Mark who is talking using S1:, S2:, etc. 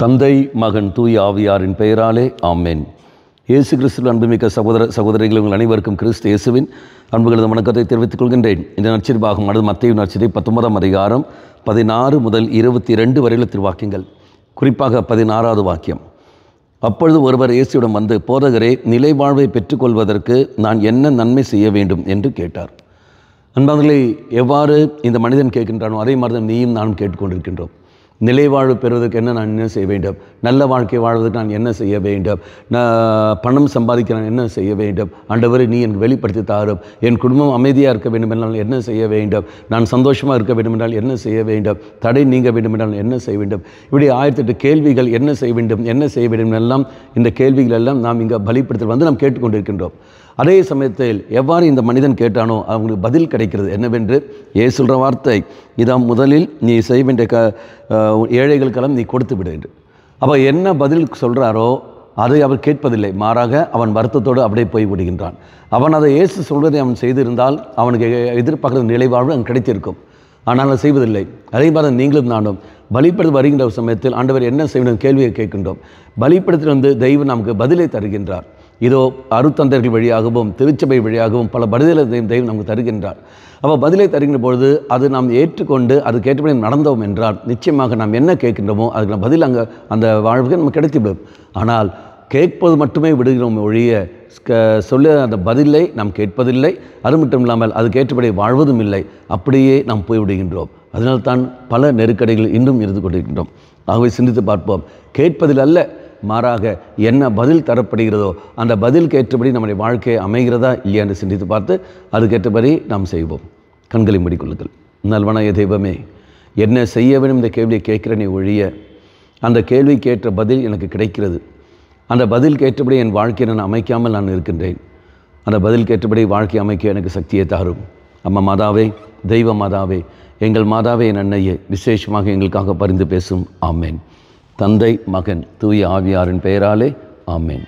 S1: தந்தை மகன் தூய ஆவியாரின் பெயராலே ஆமென். இயேசு கிறிஸ்துவின் அன்புமிக்க சகோதர சகோதரிகள் உங்கள் அனைவருக்கும் கிறிஸ்து இயேசுவின் அன்புகளது வணக்கத்தை தெரிவித்துக் கொள்கின்றேன். இந்த நற்செய்திபாகம் அடுத்து மத்தேயு நற்செய்தி 19ஆம் அதிகாரம் 16 முதல் 22 வரையுள்ள திருவாக்கியங்கள். குறிப்பாக 16வது வாக்கியம். அப்பொழுது ஒருவர் இயேசுவிடம் வந்து, போதகரே, நிலை வாழ்வை பெற்றுக்கொள்வதற்கு நான் என்ன நன்மை செய்ய வேண்டும் என்று கேட்டார். அன்பார்களே, எவ்வாறு இந்த மனிதன் கேட்கின்றானோ அதே மாதிரி தான் நீயும் நானும் கேட்டுக்கொண்டிருக்கின்றோம். நிலை வாழ்வு பெறுவதற்கு நான் என்ன செய்ய வேண்டும்? நல்ல வாழ்க்கை வாழ்வதற்கு நான் என்ன செய்ய வேண்டும்? பணம் சம்பாதிக்க நான் என்ன செய்ய வேண்டும்? ஆண்டவரே, நீ எனக்கு வெளிப்படுத்தி தாரும். என் குடும்பம் அமைதியாக இருக்க வேண்டும் என்றால் என்ன செய்ய வேண்டும்? நான் சந்தோஷமாக இருக்க வேண்டும் என்றால் என்ன செய்ய வேண்டும்? தடை நீங்க வேண்டும் என்றால் என்ன செய்ய வேண்டும்? இப்படி 1008 கேள்விகள், என்ன செய்ய வேண்டும், என்ன செய்ய வேண்டும் எல்லாம், இந்த கேள்விகள் எல்லாம் நாம் இங்கே பலிப்படுத்தல் வந்து நாம் கேட்டுக்கொண்டிருக்கின்றோம். அதே சமயத்தில் எவ்வாறு இந்த மனிதன் கேட்டானோ அவங்களுக்கு பதில் கிடைக்கிறது. என்னவென்று இயேசு சொல்கிற வார்த்தை, இதான் முதலில் நீ செய்ய வேண்டிய ஏழைகளுக்கெல்லாம் நீ கொடுத்து விடு என்று. அப்போ என்ன பதில் சொல்கிறாரோ அதை அவர் கேட்பதில்லை. மாறாக அவன் வருத்தத்தோடு அப்படியே போய் விடுகின்றான். அவன் அதை இயேசு சொல்வதை அவன் செய்திருந்தால் அவனுக்கு எதிர்பார்க்குற நிலைவாழ்வு அவன் கிடைத்திருக்கும். ஆனால் அதை செய்வதில்லை. அதே மாதிரி நீங்களும் நானும் பலிப்படுத்த வருகின்ற சமயத்தில் ஆண்டவர் என்ன செய்யணும் கேள்வியை கேட்கின்றோம். பலிப்படுத்தி வந்து தெய்வம் நமக்கு பதிலை தருகின்றார். இதோ அருத்தந்தர்கள் வழியாகவும் திருச்சபை வழியாகவும் பல பதிலை தெய்வம் நமக்கு தருகின்றார். அப்போ பதிலை தருகின்ற பொழுது அது நாம் ஏற்றுக்கொண்டு அது கேட்டபடி நடந்தோம் என்றால் நிச்சயமாக நாம் என்ன கேட்கின்றோமோ அதுக்கு பதில் அங்கே அந்த வாழ்வுக்கு நமக்கு கிடைத்துவிடும். ஆனால் கேட்பது மட்டுமே விடுகிறோம் ஒழிய சொல்ல அந்த பதிலை நாம் கேட்பதில்லை. அது மட்டும் இல்லாமல் அது கேட்டபடி வாழ்வதும் இல்லை. அப்படியே நாம் போய்விடுகின்றோம். அதனால்தான் பல நெருக்கடிகள் இன்னும் இருந்து கொண்டிருக்கின்றோம். ஆகவே சிந்தித்து பார்ப்போம். கேட்பதில் அல்ல, மாறாக என்ன பதில் தரப்படுகிறதோ அந்த பதிலுக்கு ஏற்றபடி நம்முடைய வாழ்க்கையை அமைகிறதா இல்லையா என்று சிந்தித்து பார்த்து அதுக்கேற்றபடி நாம் செய்வோம். கண்களை மூடிக்கொள்ளுங்கள். நல்வனாய தெய்வமே, என்ன செய்ய வேண்டும் இந்த கேள்வியை கேட்கிறேனே ஒழிய அந்த கேள்விக்கு ஏற்ற பதில் எனக்கு கிடைக்கிறது. அந்த பதில் கேற்றபடி என் வாழ்க்கையை நான் அமைக்காமல் நான் இருக்கின்றேன். அந்த பதில் கேற்றபடி வாழ்க்கை அமைக்க எனக்கு சக்தியை தாரும். அம்மா மாதாவே, தெய்வ மாதாவே, எங்கள் மாதாவே, என் அன்னையே, விசேஷமாக எங்களுக்காக பரிந்து பேசும். ஆமேன். தந்தை மகன் தூய ஆவியாரின் பெயராலே ஆமேன்.